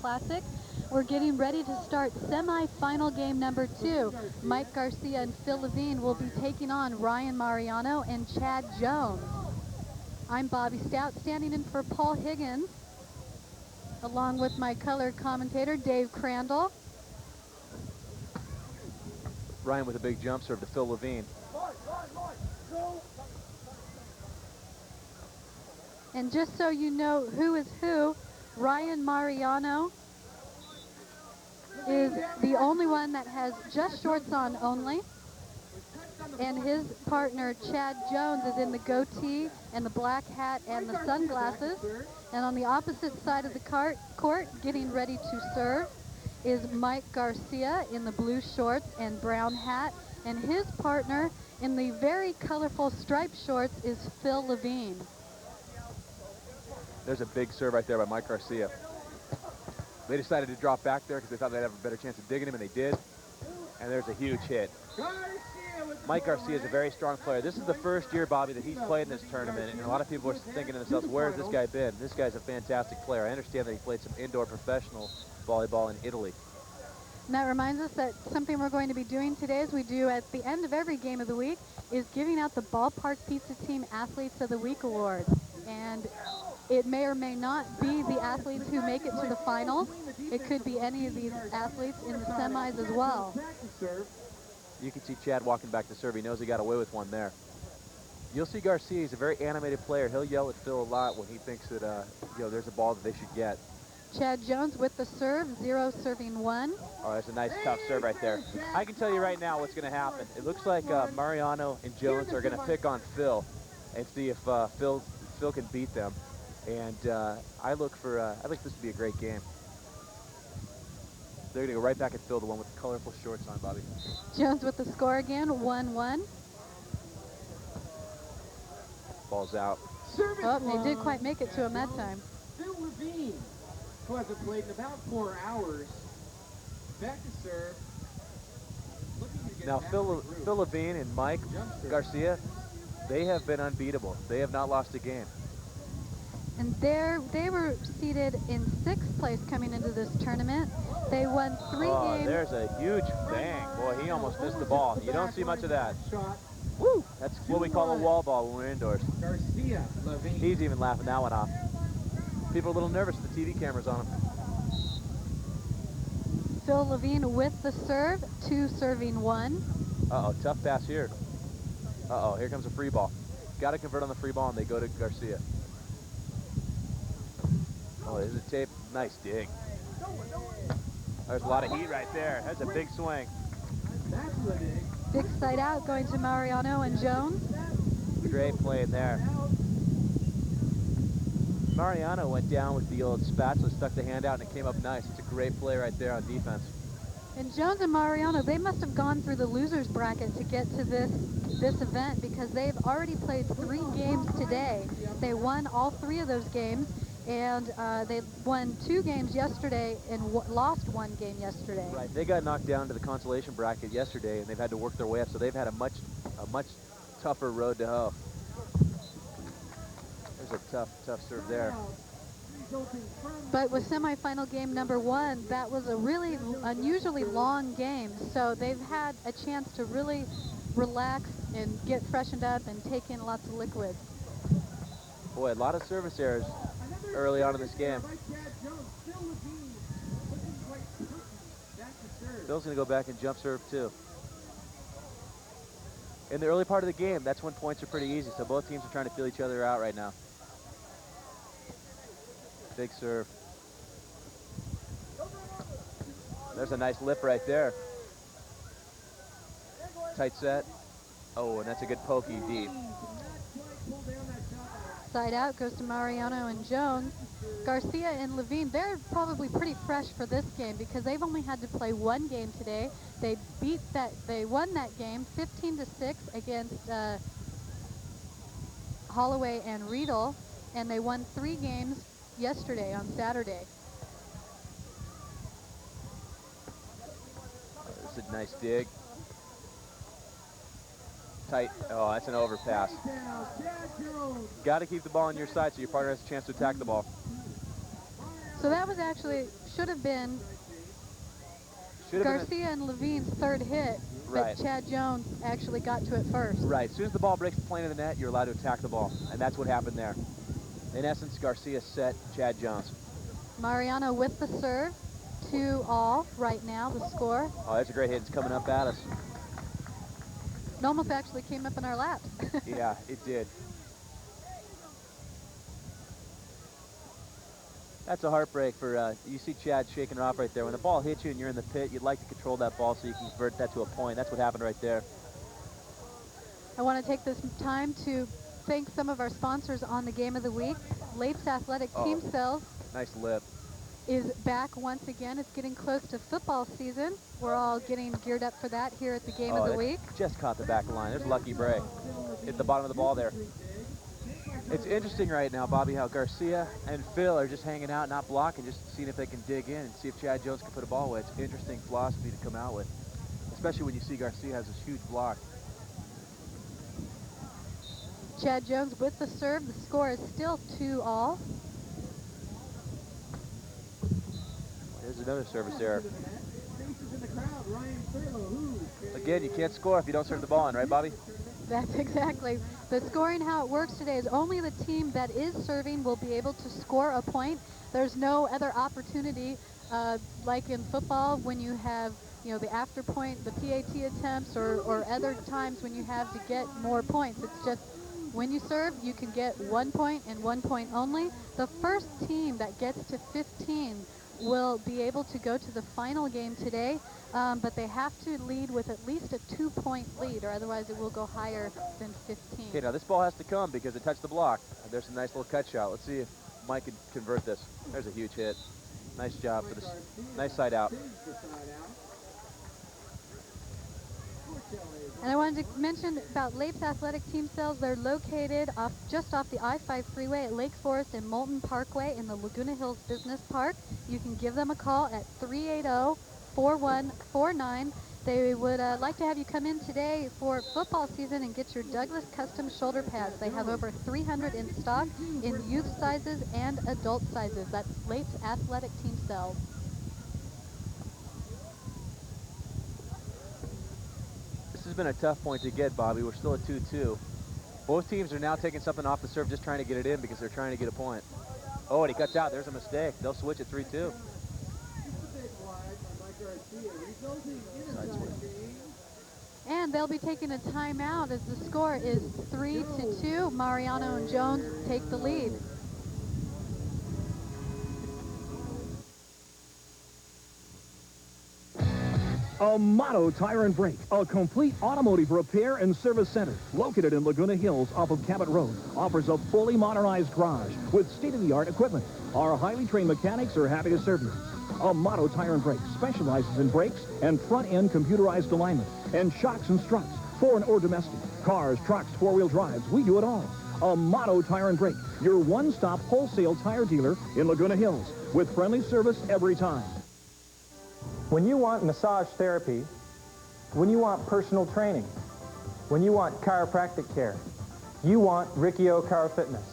Classic. We're getting ready to start semi-final game number 2. Mike Garcia and Phil Levine will be taking on Ryan Mariano and Chad Jones. I'm Bobby Stout, standing in for Paul Higgins, along with my color commentator, Dave Crandall. Ryan with a big jump serve to Phil Levine. And just so you know who is who, Ryan Mariano is the only one that has just shorts on only. And his partner, Chad Jones, is in the goatee and the black hat and the sunglasses. And on the opposite side of the court, getting ready to serve, is Mike Garcia in the blue shorts and brown hat. And his partner in the very colorful striped shorts is Phil Levine. There's a big serve right there by Mike Garcia. They decided to drop back there because they thought they'd have a better chance of digging him, and they did. And there's a huge hit. Mike Garcia is a very strong player. This is the first year, Bobby, that he's played in this tournament, and a lot of people are thinking to themselves, where has this guy been? This guy's a fantastic player. I understand that he played some indoor professional volleyball in Italy. And that reminds us that something we're going to be doing today, as we do at the end of every game of the week, is giving out the Ballpark Pizza Team Athletes of the Week Award. And it may or may not be the athletes who make it to the finals. It could be any of these athletes in the semis as well. You can see Chad walking back to serve. He knows he got away with one there. You'll see Garcia. He's a very animated player. He'll yell at Phil a lot when he thinks that there's a ball that they should get. Chad Jones with the serve, 0 serving 1. Oh, that's a nice tough serve right there. I can tell you right now what's going to happen. It looks like Mariano and Jones are going to pick on Phil and see if Phil can beat them. And I think this would be a great game. They're going to go right back at Phil, the one with the colorful shorts on, Bobby. Jones with the score again, 1-1. Ball's out. Oh, they did quite make it to him that time. Phil Levine, who hasn't played in about 4 hours. Back to serve. Now, Phil Levine and Mike Garcia, they have been unbeatable. They have not lost a game. And they were seated in 6th place coming into this tournament. They won 3 games. There's a huge bang. Boy, he almost missed the ball. You don't see much of that. Woo! That's what we call a wall ball when we're indoors. Garcia, Levine. He's even laughing that one off. People are a little nervous with the TV cameras on him. Phil Levine with the serve, 2 serving 1. Uh-oh, tough pass here. Uh-oh, here comes a free ball. Got to convert on the free ball, and they go to Garcia. Oh, there's a tape. Nice dig. There's a lot of heat right there. That's a big swing. Big side out going to Mariano and Jones. Great play in there. Mariano went down with the old spatula, stuck the hand out, and it came up nice. It's a great play right there on defense. And Jones and Mariano, they must have gone through the losers bracket to get to this event, because they've already played 3 games today. They won all 3 of those games. And they won 2 games yesterday and lost 1 game yesterday. Right, they got knocked down to the consolation bracket yesterday, and they've had to work their way up, so they've had a much tougher road to hoe. There's a tough serve there. But with semifinal game number 1, that was a really unusually long game, so they've had a chance to really relax and get freshened up and take in lots of liquids. Boy, a lot of service errors early on in this game. Phil's going to go back and jump serve too. In the early part of the game, that's when points are pretty easy, so both teams are trying to feel each other out right now. Big serve. There's a nice lip right there. Tight set. Oh, and that's a good pokey deep. Side out goes to Mariano and Jones. Garcia and Levine, they're probably pretty fresh for this game because they've only had to play 1 game today. They won that game 15-6 against Holloway and Riedel, and they won 3 games yesterday on Saturday. This is a nice dig. Tight. Oh, that's an overpass. Got to keep the ball on your side so your partner has a chance to attack the ball. So So that was actually, should have been Garcia and Levine's third hit, but Chad Jones actually got to it first. Right. As soon as the ball breaks the plane of the net, you're allowed to attack the ball, and that's what happened there. In essence, Garcia set Chad Jones. Mariano with the serve, 2-all right now, the score. Oh, that's a great hit. It's coming up at us. It almost actually came up in our laps. Yeah, it did. That's a heartbreak for, you see Chad shaking her off right there. When the ball hits you and you're in the pit, you'd like to control that ball so you can convert that to a point. That's what happened right there. I want to take this time to thank some of our sponsors on the Game of the Week. Lape's Athletic Team Sales. Nice lip. Is back once again. It's getting close to football season. We're all getting geared up for that here at the Game of the Week. Just caught the back of the line. There's a lucky break. Hit the bottom of the ball there. It's interesting right now, Bobby, how Garcia and Phil are just hanging out, not blocking, just seeing if they can dig in and see if Chad Jones can put a ball away. It's an interesting philosophy to come out with, especially when you see Garcia has this huge block. Chad Jones with the serve. The score is still 2-all. There's another service error. Again, you can't score if you don't serve the ball in, right, Bobby? That's exactly. The scoring, how it works today, is only the team that is serving will be able to score a point. There's no other opportunity, like in football, when you have, you know, the after point, the PAT attempts, or other times when you have to get more points. It's just when you serve, you can get 1 point and 1 point only. The first team that gets to 15 will be able to go to the final game today, but they have to lead with at least a 2-point lead, or otherwise it will go higher than 15. Okay, now this ball has to come because it touched the block. There's a nice little cut shot. Let's see if Mike can convert this. There's a huge hit. Nice job for this. Nice side out. And I wanted to mention about Lape's Athletic Team Sales. They're located just off the I-5 freeway at Lake Forest and Moulton Parkway in the Laguna Hills Business Park. You can give them a call at 380-4149. They would like to have you come in today for football season and get your Douglas custom shoulder pads. They have over 300 in stock in youth sizes and adult sizes. That's Lape's Athletic Team Sales. This has been a tough point to get, Bobby. We're still at 2-2. Both teams are now taking something off the serve, just trying to get it in because they're trying to get a point. Oh, and he cuts out. There's a mistake. They'll switch at 3-2. And they'll be taking a timeout as the score is 3-2. Mariano and Jones take the lead. Amato Tire and Brake, a complete automotive repair and service center located in Laguna Hills off of Cabot Road, offers a fully modernized garage with state-of-the-art equipment. Our highly trained mechanics are happy to serve you. Amato Tire and Brake specializes in brakes and front-end computerized alignment and shocks and struts, foreign or domestic, cars, trucks, four-wheel drives. We do it all. Amato Tire and Brake, your one-stop wholesale tire dealer in Laguna Hills with friendly service every time. When you want massage therapy, when you want personal training, when you want chiropractic care, you want Riccio Chiro Fitness.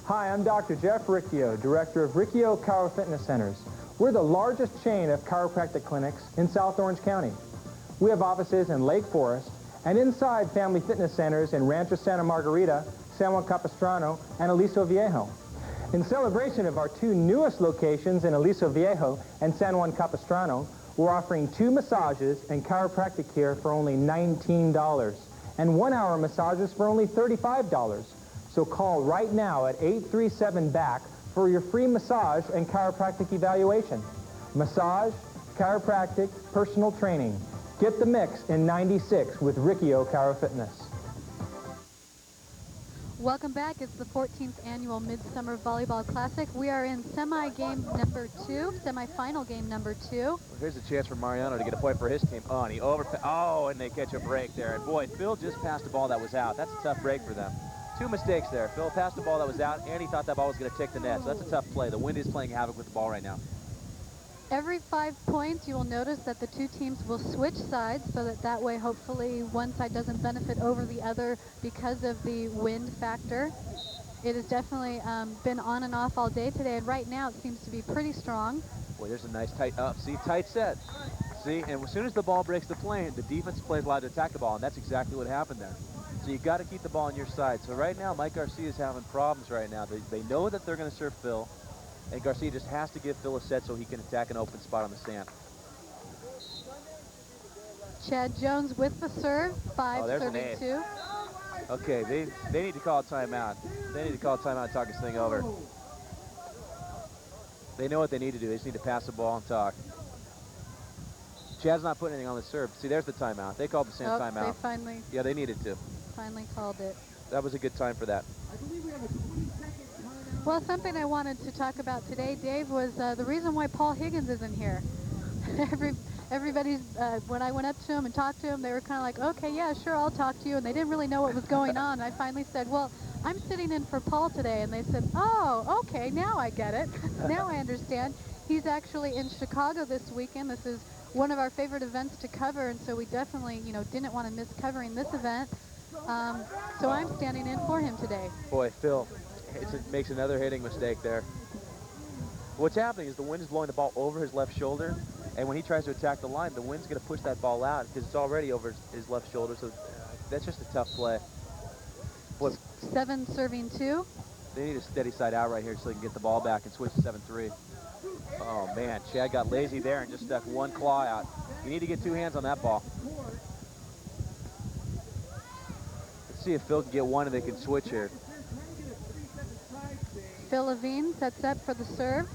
Hi, I'm Dr. Jeff Riccio, Director of Riccio Chiro Fitness Centers. We're the largest chain of chiropractic clinics in South Orange County. We have offices in Lake Forest and inside family fitness centers in Rancho Santa Margarita, San Juan Capistrano, and Aliso Viejo. In celebration of our two newest locations in Aliso Viejo and San Juan Capistrano, we're offering 2 massages and chiropractic care for only $19 and 1-hour massages for only $35. So call right now at 837-BACK for your free massage and chiropractic evaluation. Massage, chiropractic, personal training. Get the mix in '96 with Riccio Chiro Fitness. Welcome back. It's the 14th annual Midsummer Volleyball Classic. We are in semi-final game number 2. Well, here's a chance for Mariano to get a point for his team. Oh, and he and they catch a break there. And boy, Phil just passed a ball that was out. That's a tough break for them. 2 mistakes there. Phil passed a ball that was out, and he thought that ball was going to tick the net. So that's a tough play. The wind is playing havoc with the ball right now. Every 5 points, you will notice that the 2 teams will switch sides so that way hopefully one side doesn't benefit over the other because of the wind factor. It has definitely been on and off all day today, and right now it seems to be pretty strong. Boy, there's a nice tight, see, tight set. See, and as soon as the ball breaks the plane, the defense plays allowed to attack the ball, and that's exactly what happened there. So you got to keep the ball on your side. So right now, Mike Garcia is having problems right now. They know that they're going to serve Phil, and Garcia just has to give Phil a set so he can attack an open spot on the sand. Chad Jones with the serve, 5 there's an serving ace. 2. Okay, they need to call a timeout. They need to call a timeout and talk this thing over. They know what they need to do. They just need to pass the ball and talk. Chad's not putting anything on the serve. See, there's the timeout. They called the same timeout. They finally needed to. Finally called it. That was a good time for that. I believe we have a 20-second timeout. Well, something I wanted to talk about today, Dave, was the reason why Paul Higgins isn't here. Everybody's, when I went up to him and talked to him, they were kind of like, okay, yeah, sure, I'll talk to you. And they didn't really know what was going on. And I finally said, well, I'm sitting in for Paul today. And they said, oh, okay, now I get it. Now I understand. He's actually in Chicago this weekend. This is one of our favorite events to cover, and so we definitely, didn't want to miss covering this event. So I'm standing in for him today. Boy, Phil makes another hitting mistake there. What's happening is the wind is blowing the ball over his left shoulder, and when he tries to attack the line, the wind's going to push that ball out because it's already over his left shoulder, so that's just a tough play. Boy, 7 serving 2. they need a steady side out right here so they can get the ball back and switch to 7-3. Oh, man, Chad got lazy there and just stuck one claw out. You need to get 2 hands on that ball. Let's see if Phil can get one and they can switch here. Phil Levine sets up for the serve.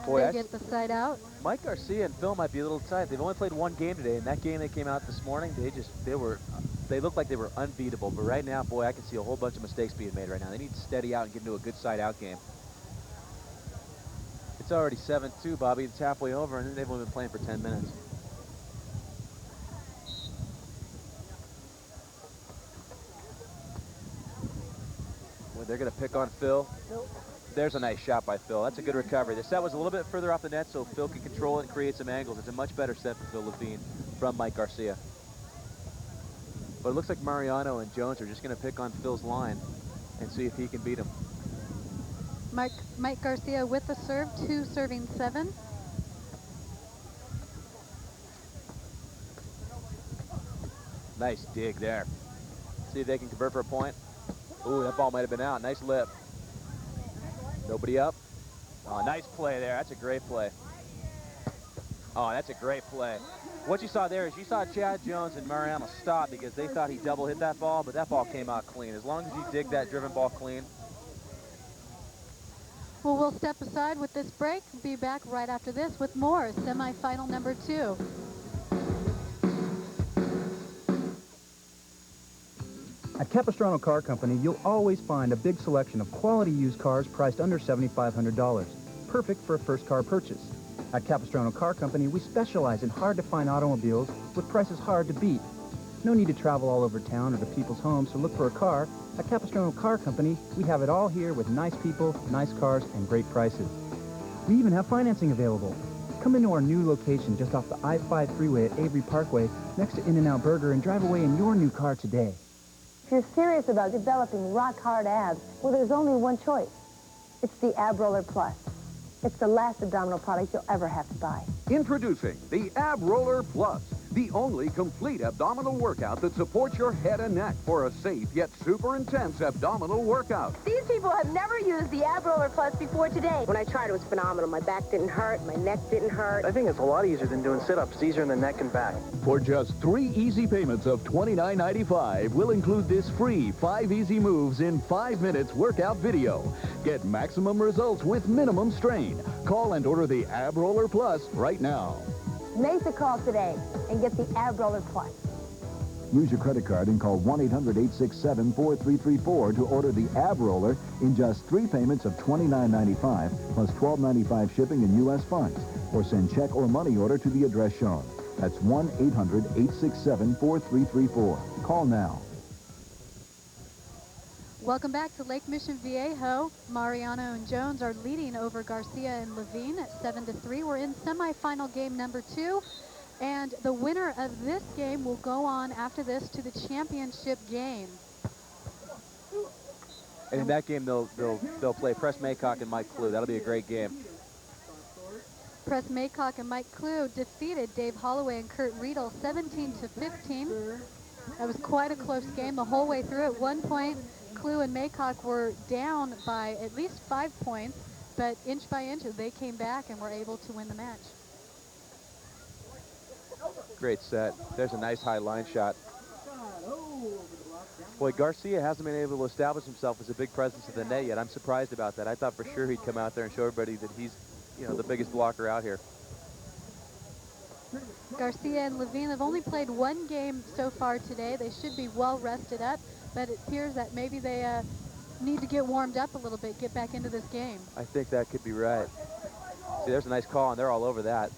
Boy, They get the side out. Mike Garcia and Phil might be a little tight. They've only played one game today, and that game they came out this morning, they looked like they were unbeatable. But right now, boy, I can see a whole bunch of mistakes being made right now. They need to steady out and get into a good side out game. It's already 7-2, Bobby. It's halfway over, and they've only been playing for 10 minutes. Well, they're going to pick on Phil. There's a nice shot by Phil. That's a good recovery. The set was a little bit further off the net, so Phil can control it and create some angles. It's a much better set for Phil Levine from Mike Garcia. But it looks like Mariano and Jones are just going to pick on Phil's line and see if he can beat him. Mike Garcia with the serve, 2 serving 7. Nice dig there. See if they can convert for a point. Ooh, that ball might have been out. Nice lip. Nobody up. Oh, nice play there. That's a great play. Oh, that's a great play. What you saw there is you saw Chad Jones and Mariano stop because they thought he double hit that ball, but that ball came out clean. As long as you dig that driven ball clean. Well, we'll step aside with this break. Be back right after this with more semifinal number 2. At Capistrano Car Company, you'll always find a big selection of quality used cars priced under $7,500. Perfect for a first car purchase. At Capistrano Car Company, we specialize in hard-to-find automobiles with prices hard to beat. No need to travel all over town or to people's homes to look for a car. At Capistrano Car Company, we have it all here with nice people, nice cars, and great prices. We even have financing available. Come into our new location just off the I-5 freeway at Avery Parkway next to In-N-Out Burger and drive away in your new car today. If you're serious about developing rock-hard abs, well, there's only one choice. It's the Ab Roller Plus. It's the last abdominal product you'll ever have to buy. Introducing the Ab Roller Plus, the only complete abdominal workout that supports your head and neck for a safe yet super intense abdominal workout. These people have never used the Ab Roller Plus before today. When I tried, it was phenomenal. My back didn't hurt, my neck didn't hurt. I think it's a lot easier than doing sit-ups. It's easier in the neck and back. For just 3 easy payments of $29.95, we'll include this free 5 easy moves in 5 minutes workout video. Get maximum results with minimum strain. Call and order the Ab Roller Plus right now. Make the call today and get the Ab Roller Plus. Use your credit card and call 1-800-867-4334 to order the Ab Roller in just 3 payments of $29.95 plus $12.95 shipping and U.S. funds. Or send check or money order to the address shown. That's 1-800-867-4334. Call now. Welcome back to Lake Mission Viejo. Mariano and Jones are leading over Garcia and Levine at 7-3. We're in semifinal game number 2, and the winner of this game will go on after this to the championship game. And in that game, they'll play Press Maycock and Mike Clue. That'll be a great game. Press Maycock and Mike Clue defeated Dave Holloway and Kurt Riedel 17-15. That was quite a close game the whole way through. At one point, Clue and Maycock were down by at least 5 points, but inch by inch they came back and were able to win the match. Great set. There's a nice high line shot. Boy, Garcia hasn't been able to establish himself as a big presence in the net yet. I'm surprised about that. I thought for sure he'd come out there and show everybody that he's, you know, the biggest blocker out here. Garcia and Levine have only played one game so far today. They should be well rested up, but it appears that maybe they need to get warmed up a little bit, get back into this game. I think that could be right. See, there's a nice call, and they're all over that.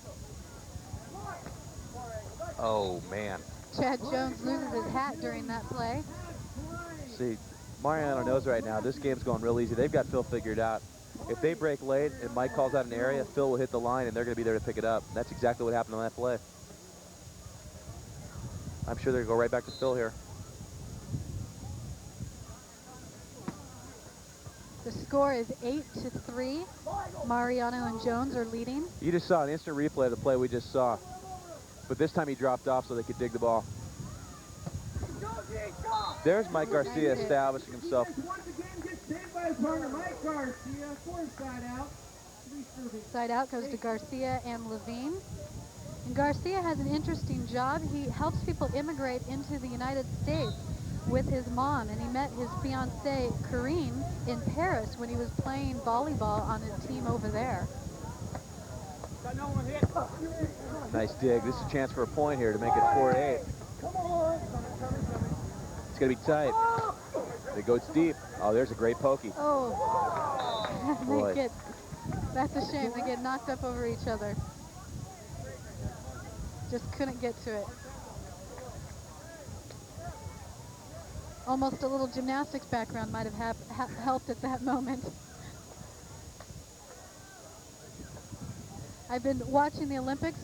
Oh, man. Chad Jones loses his hat during that play. See, Mariano knows right now this game's going real easy. They've got Phil figured out. If they break late and Mike calls out an area, Phil will hit the line, and they're going to be there to pick it up. That's exactly what happened on that play. I'm sure they're going to go right back to Phil here. The score is 8-3. Mariano and Jones are leading. You just saw an instant replay of the play we just saw. But this time he dropped off so they could dig the ball. There's Mike Garcia establishing himself. Side out goes to Garcia and Levine. And Garcia has an interesting job. He helps people immigrate into the United States with his mom, and he met his fiancée, Karine, in Paris when he was playing volleyball on a team over there. Nice dig. This is a chance for a point here to make it 4-8. It's going to be tight. It goes deep. Oh, there's a great pokey. Oh, Boy. That's a shame. They get knocked up over each other. Just couldn't get to it. Almost a little gymnastics background might have helped at that moment. I've been watching the Olympics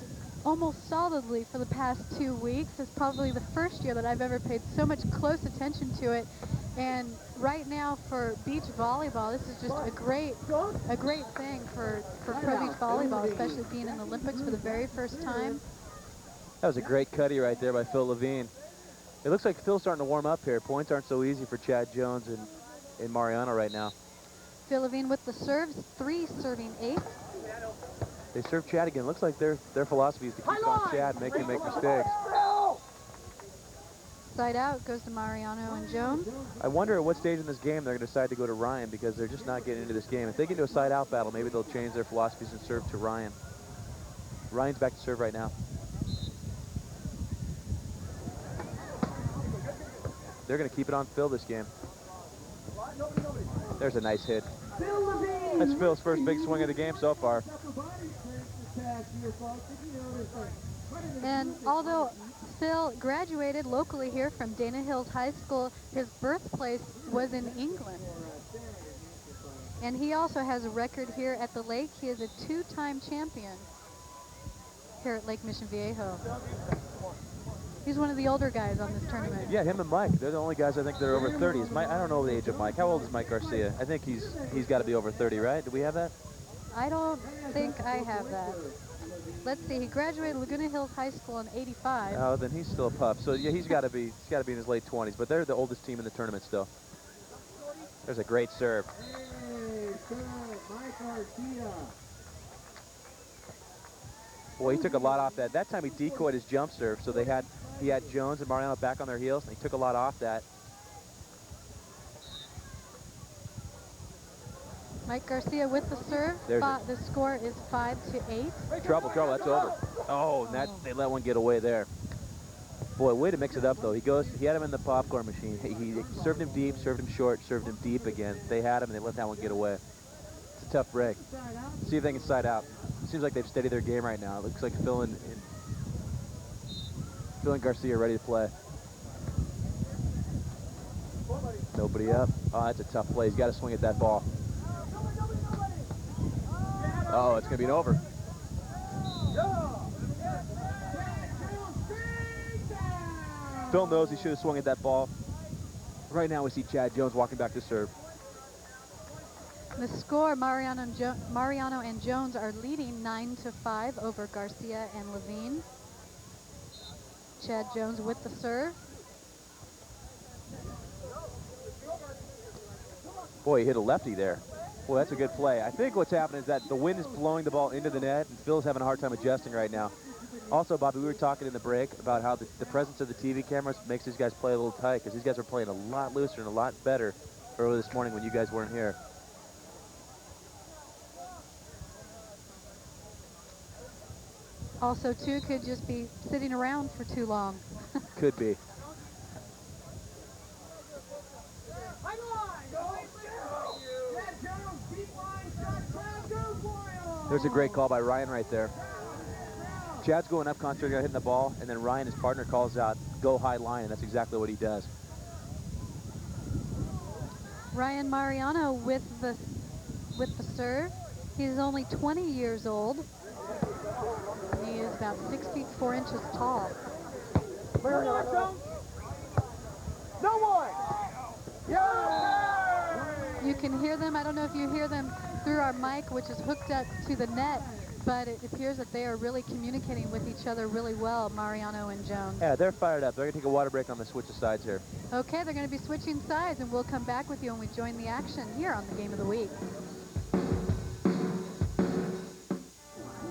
almost solidly for the past 2 weeks. It's probably the first year that I've ever paid so much close attention to it. And right now for beach volleyball, this is just a great thing for pro beach volleyball, especially being in the Olympics for the very first time. That was a great cutty right there by Phil Levine. It looks like Phil's starting to warm up here. Points aren't so easy for Chad Jones and Mariano right now. Phil Levine with the serves, 3 serving 8. They serve Chad again. Looks like their philosophy is to keep it on Chad, make him make mistakes. Side out goes to Mariano and Jones. I wonder at what stage in this game they're going to decide to go to Ryan, because they're just not getting into this game. If they get into a side out battle, maybe they'll change their philosophies and serve to Ryan. Ryan's back to serve right now. They're going to keep it on Phil this game. There's a nice hit. That's Phil's first big swing of the game so far. And although Phil graduated locally here from Dana Hills High School, his birthplace was in England. And he also has a record here at the lake. He is a 2-time champion here at Lake Mission Viejo. He's one of the older guys on this tournament. Yeah, him and Mike. They're the only guys I think that are over 30. I don't know the age of Mike. How old is Mike Garcia? I think he's got to be over 30, right? Do we have that? I don't think I have that. Let's see. He graduated Laguna Hills High School in '85. Oh, then he's still a pup. So yeah, he's got to be in his late 20s. But they're the oldest team in the tournament still. There's a great serve. Boy, he took a lot off that. That time he decoyed his jump serve, so he had Jones and Mariano back on their heels, and he took a lot off that. Mike Garcia with the serve. The score is 5-8. Trouble, that's over. Oh, they let one get away there. Boy, way to mix it up, though. He had him in the popcorn machine. He served him deep, served him short, served him deep again. They had him, and they let that one get away. It's a tough break. See if they can side out. It seems like they've steadied their game right now. It looks like Phil and Garcia are ready to play. Nobody up. Oh, that's a tough play. He's got to swing at that ball. Oh, it's going to be an over. Phil knows he should have swung at that ball. Right now we see Chad Jones walking back to serve. The score, Mariano and Jones are leading 9-5 over Garcia and Levine. Chad Jones with the serve. Boy, he hit a lefty there. Boy, that's a good play. I think what's happening is that the wind is blowing the ball into the net, and Phil's having a hard time adjusting right now. Also, Bobby, we were talking in the break about how the presence of the TV cameras makes these guys play a little tight, because these guys are playing a lot looser and a lot better earlier this morning when you guys weren't here. Also, too, could just be sitting around for too long. Could be. There's a great call by Ryan right there. Chad's going up, concentrating on hitting the ball, and then Ryan, his partner, calls out, go high line, and that's exactly what he does. Ryan Mariano with the serve. He's only 20 years old. He is about 6 feet 4 inches tall. No one! You can hear them. I don't know if you hear them through our mic, which is hooked up to the net, but it appears that they are really communicating with each other really well, Mariano and Jones. Yeah, they're fired up. They're going to take a water break on the switch of sides here. Okay, they're going to be switching sides, and we'll come back with you when we join the action here on the Game of the Week.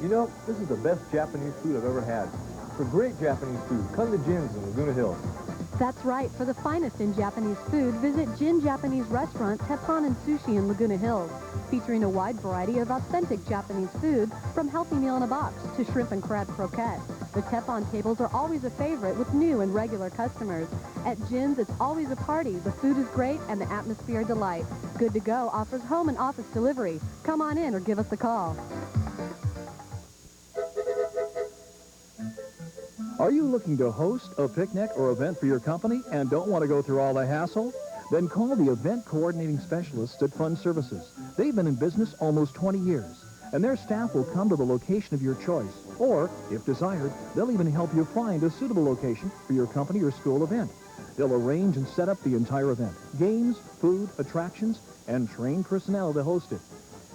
You know, this is the best Japanese food I've ever had. For great Japanese food, come to Jin's in Laguna Hills. That's right. For the finest in Japanese food, visit Jin Japanese Restaurant, Teppan and Sushi in Laguna Hills, featuring a wide variety of authentic Japanese food, from healthy meal in a box to shrimp and crab croquette. The Teppan tables are always a favorite with new and regular customers. At Jin's, it's always a party. The food is great and the atmosphere a delight. Good to Go offers home and office delivery. Come on in or give us a call. Are you looking to host a picnic or event for your company and don't want to go through all the hassle? Then call the event coordinating specialists at Fund Services. They've been in business almost 20 years, and their staff will come to the location of your choice. Or, if desired, they'll even help you find a suitable location for your company or school event. They'll arrange and set up the entire event, games, food, attractions, and trained personnel to host it.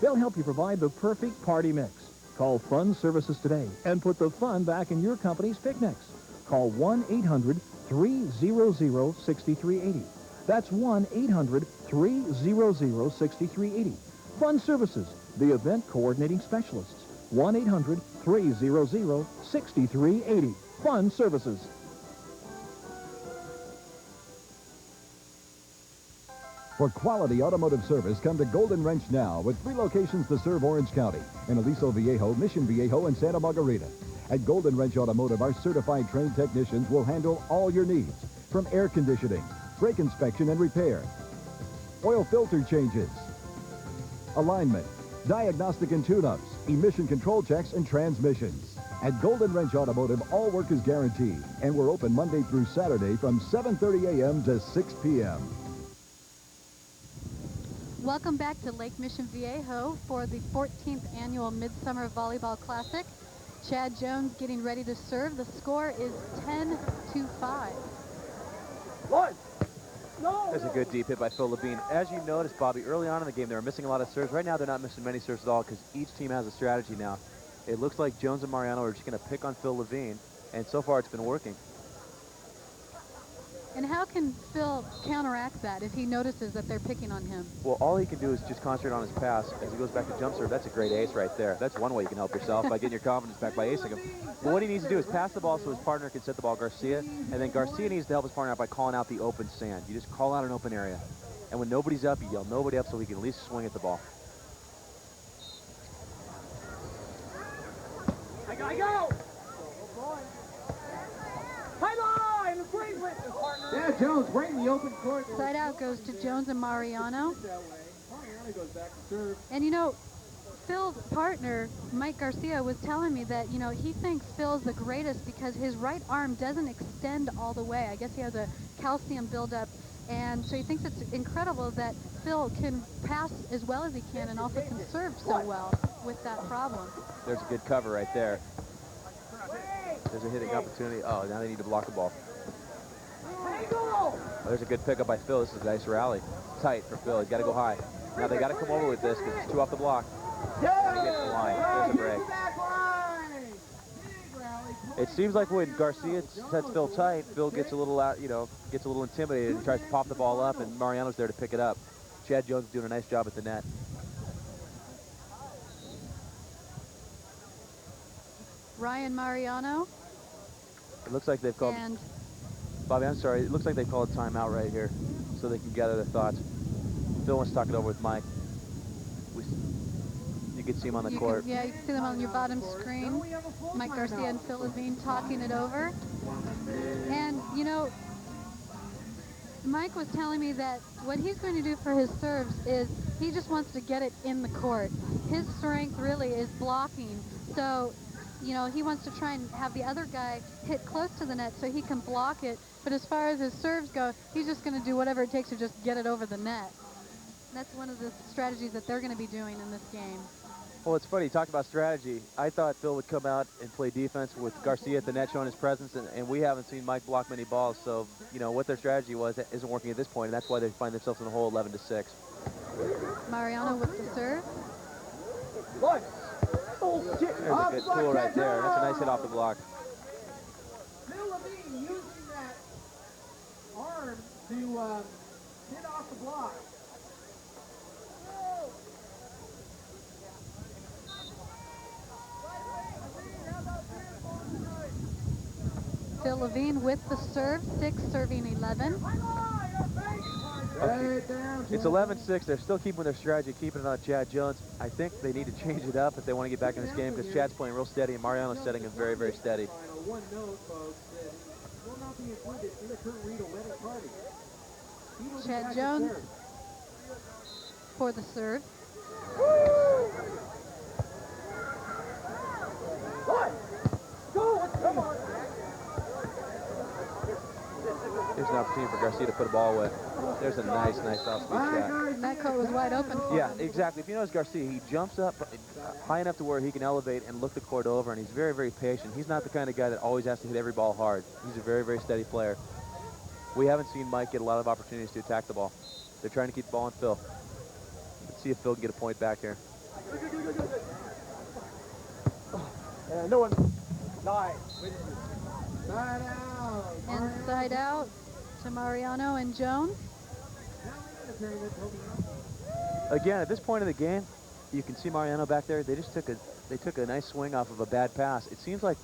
They'll help you provide the perfect party mix. Call Fund Services today and put the fun back in your company's picnics. Call 1-800-300-6380. That's 1-800-300-6380. Fund Services, the event coordinating specialists. 1-800-300-6380. Fund Services. For quality automotive service, come to Golden Wrench now with 3 locations to serve Orange County in Aliso Viejo, Mission Viejo, and Santa Margarita. At Golden Wrench Automotive, our certified trained technicians will handle all your needs, from air conditioning, brake inspection and repair, oil filter changes, alignment, diagnostic and tune-ups, emission control checks, and transmissions. At Golden Wrench Automotive, all work is guaranteed, and we're open Monday through Saturday from 7:30 a.m. to 6 p.m. Welcome back to Lake Mission Viejo for the 14th annual Midsummer Volleyball Classic. Chad Jones getting ready to serve. The score is 10-5. There's a good deep hit by Phil Levine. As you noticed, Bobby, early on in the game, they were missing a lot of serves. Right now, they're not missing many serves at all because each team has a strategy now. It looks like Jones and Mariano are just going to pick on Phil Levine, and so far it's been working. And how can Phil counteract that if he notices that they're picking on him? Well, all he can do is just concentrate on his pass as he goes back to jump serve. That's a great ace right there. That's one way you can help yourself, by getting your confidence back by acing him. But what he needs to do is pass the ball so his partner can set the ball, Garcia, and then Garcia needs to help his partner out by calling out the open sand. You just call out an open area. And when nobody's up, you yell nobody up so he can at least swing at the ball. I go! Yeah, Jones right in the open court. Side out goes to Jones and Mariano. Mariano goes back to serve. And you know, Phil's partner, Mike Garcia, was telling me that, you know, he thinks Phil's the greatest because his right arm doesn't extend all the way. I guess he has a calcium buildup And so he thinks it's incredible that Phil can pass as well as he can and also can serve so well with that problem. There's a good cover right there. There's a hitting opportunity. Oh, now they need to block the ball. Oh, there's a good pickup by Phil. This is a nice rally. Tight for Phil. He's got to go high. Now they got to come over with this because it's 2 off the block. And he gets the line. There's a break. It seems like when Garcia sets Phil tight, Phil gets a little out, gets a little intimidated and tries to pop the ball up, and Mariano's there to pick it up. Chad Jones is doing a nice job at the net. Ryan Mariano. It looks like they've called. And Bobby, I'm sorry. It looks like they've called a timeout right here so they can gather their thoughts. Phil wants to talk it over with Mike. You can see him on the court. Yeah, you can see them on your bottom screen. Mike Garcia and Phil Levine talking it over. And, you know, Mike was telling me that what he's going to do for his serves is he just wants to get it in the court. His strength really is blocking. So, you know, he wants to try and have the other guy hit close to the net so he can block it. But as far as his serves go, he's just going to do whatever it takes to just get it over the net. That's one of the strategies that they're going to be doing in this game. Well, it's funny. You talked about strategy. I thought Phil would come out and play defense with Garcia at the net showing his presence, and we haven't seen Mike block many balls. So, you know, what their strategy was isn't working at this point, and that's why they find themselves in the hole 11-6. Mariano with the serve. There's a good tool right there. That's a nice hit off the block. Phil Levine using that arm to hit off the block. Phil Levine with the serve, 6 serving 11. Okay. It's 11-6. They're still keeping their strategy, keeping it on Chad Jones. I think they need to change it up if they want to get back in this game because Chad's playing real steady and Mariano's setting him very, very steady. One note, folks, that will not be included in the Kurt Riedel wedding party. Chad Jones for the serve. Here's an opportunity for Garcia to put a ball away. There's a nice off-speed shot. That court was wide open for Yeah, him. exactly. If you notice Garcia, he jumps up high enough to where he can elevate and look the court over, and he's very, very patient. He's not the kind of guy that always has to hit every ball hard. He's a very, very steady player. We haven't seen Mike get a lot of opportunities to attack the ball. They're trying to keep the ball on Phil. Let's see if Phil can get a point back here. No one. Nice. Side out. Inside out to Mariano and Jones. Again, at this point in the game, you can see Mariano back there. They took a nice swing off of a bad pass. It seems like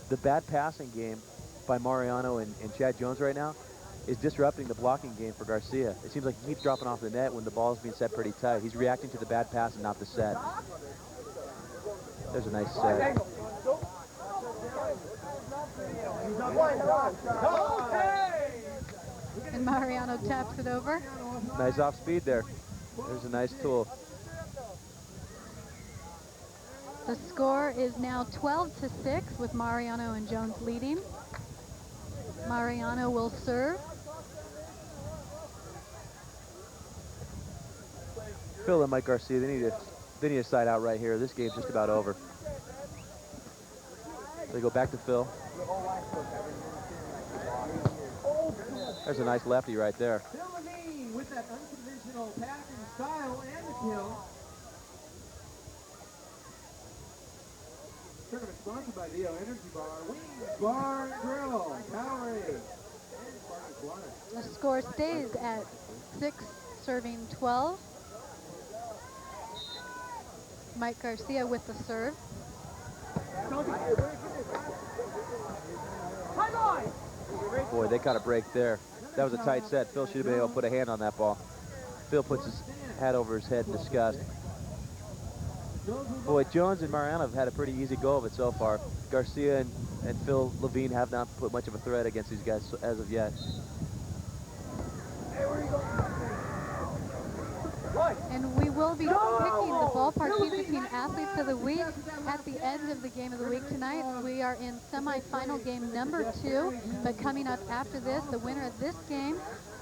the bad passing game by Mariano and Chad Jones right now is disrupting the blocking game for Garcia. It seems like he keeps dropping off the net when the ball is being set pretty tight. He's reacting to the bad pass and not the set. There's a nice set. And Mariano taps it over. Nice off speed there. There's a nice tool. The score is now 12-6 with Mariano and Jones leading. Mariano will serve. Phil and Mike Garcia, they need a side out right here. This game's just about over. They go back to Phil. There's a nice lefty right there. Phil Levine with that unconventional passing style and the kill. Tournament sponsored by Viejo Energy Bar, Wings Bar and Grill, Powerade, and Sparkling Water. The score stays at 6 serving 12. Mike Garcia with the serve. Boy, they caught a break there. That was a tight set. Phil should have been able to put a hand on that ball. Phil puts his hat over his head in disgust. Boy, Jones and Mariano have had a pretty easy go of it so far. Garcia and Phil Levine have not put much of a threat against these guys as of yet. And we will will be picking the Ballpark Pizza Team Athletes of the Week at the end of the Game of the Week tonight. We are in semifinal game number 2, but coming up after this, the winner of this game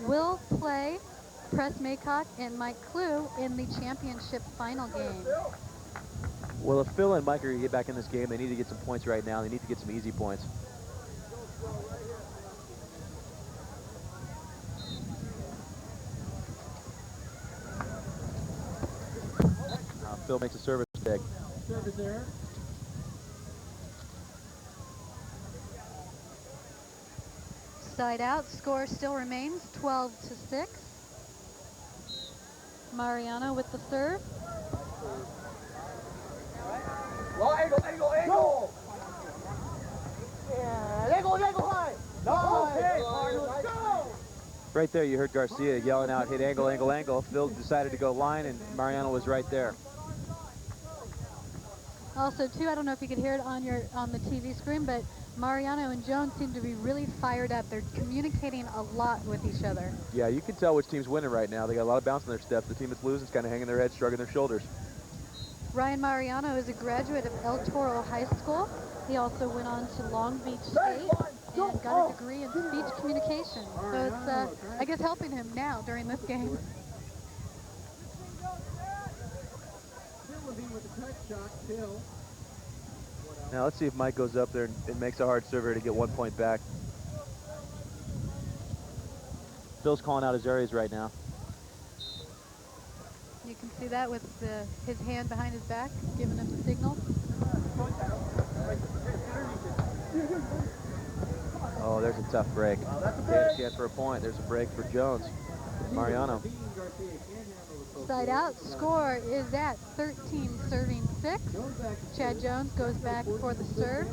will play Press Maycock and Mike Clue in the championship final game. Well, if Phil and Mike are going to get back in this game, they need to get some points right now. They need to get some easy points. Phil makes a service mistake. Service error. Side out, score still remains 12-6. Mariano with the serve. Angle! Yeah, angle high! No! Right there, you heard Garcia yelling out, hit angle, angle, angle. Phil decided to go line, and Mariano was right there. Also, too, I don't know if you could hear it on the TV screen, but Mariano and Jones seem to be really fired up. They're communicating a lot with each other. Yeah, you can tell which team's winning right now. They got a lot of bounce in their steps. The team that's losing is kind of hanging their head, shrugging their shoulders. Ryan Mariano is a graduate of El Toro High School. He also went on to Long Beach State and got a degree in speech communication. So it's, I guess, helping him now during this game. Levine with a touch shot, Phil. Now let's see if Mike goes up there and makes a hard server to get 1 point back. Phil's calling out his areas right now. You can see that with his hand behind his back, giving him the signal. Oh, there's a tough break. They had a chance for a point. There's a break for Jones. Mariano. Side out, score is at 13 serving 6. Chad Jones goes back for the serve.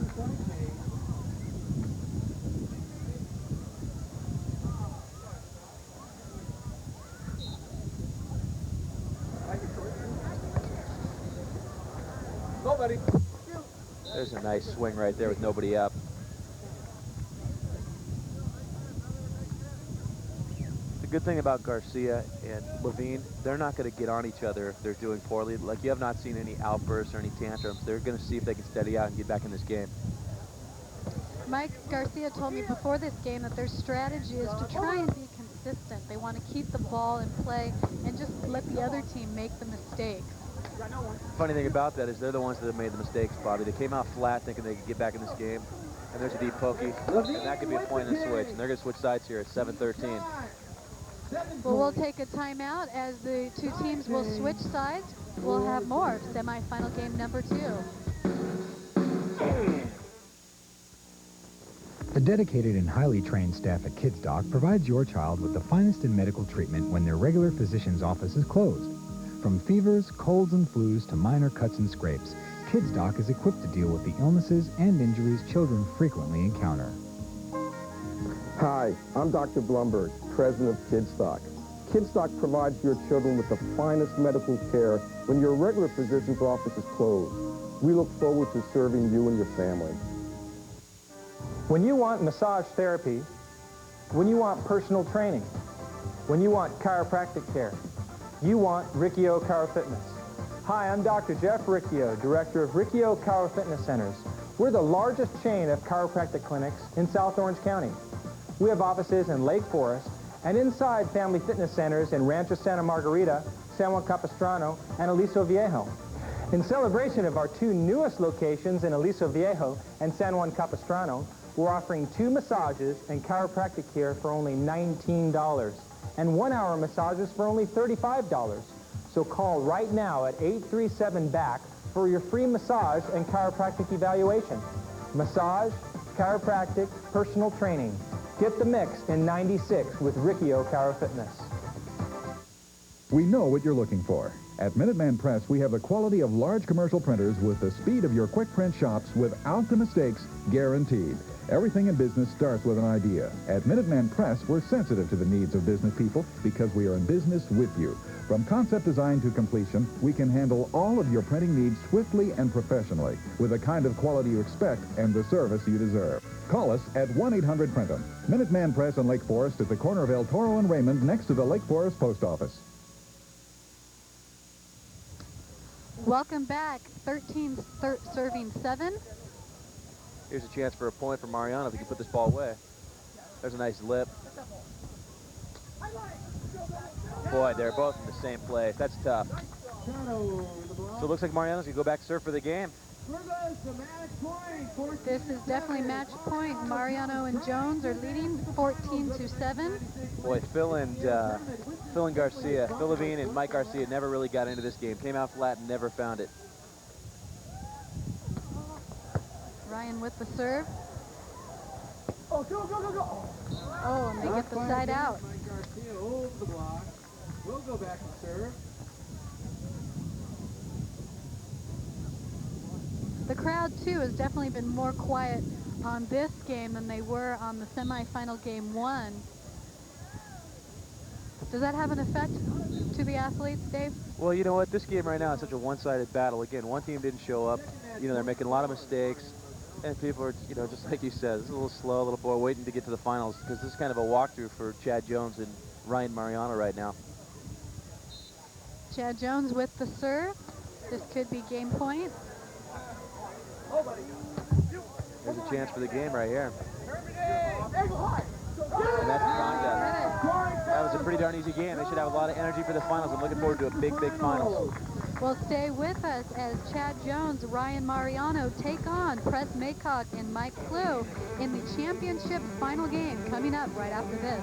Nobody. There's a nice swing right there with nobody up. The good thing about Garcia and Levine, they're not going to get on each other if they're doing poorly. Like, you have not seen any outbursts or any tantrums. They're going to see if they can steady out and get back in this game. Mike Garcia told me before this game that their strategy is to try and be consistent. They want to keep the ball in play and just let the other team make the mistakes. Funny thing about that is they're the ones that have made the mistakes, Bobby. They came out flat thinking they could get back in this game, and there's a deep pokey, and that could be a point in the switch, and they're going to switch sides here at 7-13. Well, we'll take a timeout as the two teams will switch sides. We'll have more semifinal game number 2. The dedicated and highly trained staff at Kids Doc provides your child with the finest in medical treatment when their regular physician's office is closed. From fevers, colds, and flus to minor cuts and scrapes, Kids Doc is equipped to deal with the illnesses and injuries children frequently encounter. Hi, I'm Dr. Blumberg, president of Kids Doc. Kids Doc provides your children with the finest medical care when your regular physician's office is closed. We look forward to serving you and your family. When you want massage therapy, when you want personal training, when you want chiropractic care, you want Riccio Chiro Fitness. Hi, I'm Dr. Jeff Riccio, director of Riccio Chiro Fitness Centers. We're the largest chain of chiropractic clinics in South Orange County. We have offices in Lake Forest and inside family fitness centers in Rancho Santa Margarita, San Juan Capistrano, and Aliso Viejo. In celebration of our 2 newest locations in Aliso Viejo and San Juan Capistrano, we're offering 2 massages and chiropractic care for only $19 and 1-hour massages for only $35. So call right now at 837-BACK for your free massage and chiropractic evaluation. Massage, chiropractic, personal training. Get the mix in 96 with Riccio Chiro Fitness. We know what you're looking for. At Minuteman Press, we have the quality of large commercial printers with the speed of your quick print shops without the mistakes guaranteed. Everything in business starts with an idea. At Minuteman Press, we're sensitive to the needs of business people because we are in business with you. From concept design to completion, we can handle all of your printing needs swiftly and professionally with the kind of quality you expect and the service you deserve. Call us at 1-800-PRINT-EM. Minuteman Press in Lake Forest at the corner of El Toro and Raymond next to the Lake Forest Post Office. Welcome back, 13 serving 7. Here's a chance for a point for Mariano if he can put this ball away. There's a nice lip. Boy, they're both in the same place. That's tough. So it looks like Mariano's going to go back to serve for the game. This is definitely match point. Mariano and Jones are leading 14-7. Boy, Phil and Garcia, Phil Levine and Mike Garcia never really got into this game. Came out flat and never found it. Ryan with the serve. Oh, go, go, go, go. Oh, and they get the side out. Mike Garcia holds the block. We'll go back and serve. The crowd, too, has definitely been more quiet on this game than they were on the semifinal game 1. Does that have an effect to the athletes, Dave? Well, you know what? This game right now is such a one-sided battle. Again, one team didn't show up. You know, they're making a lot of mistakes. And people are, you know, just like you said, it's a little slow, a little boy waiting to get to the finals because this is kind of a walkthrough for Chad Jones and Ryan Mariano right now. Chad Jones with the serve. This could be game point. There's a chance for the game right here. And that's the contest. That was a pretty darn easy game. They should have a lot of energy for the finals. I'm looking forward to a big, big finals. Well, stay with us as Chad Jones, Ryan Mariano take on Press Maycock and Mike Flew in the championship final game coming up right after this.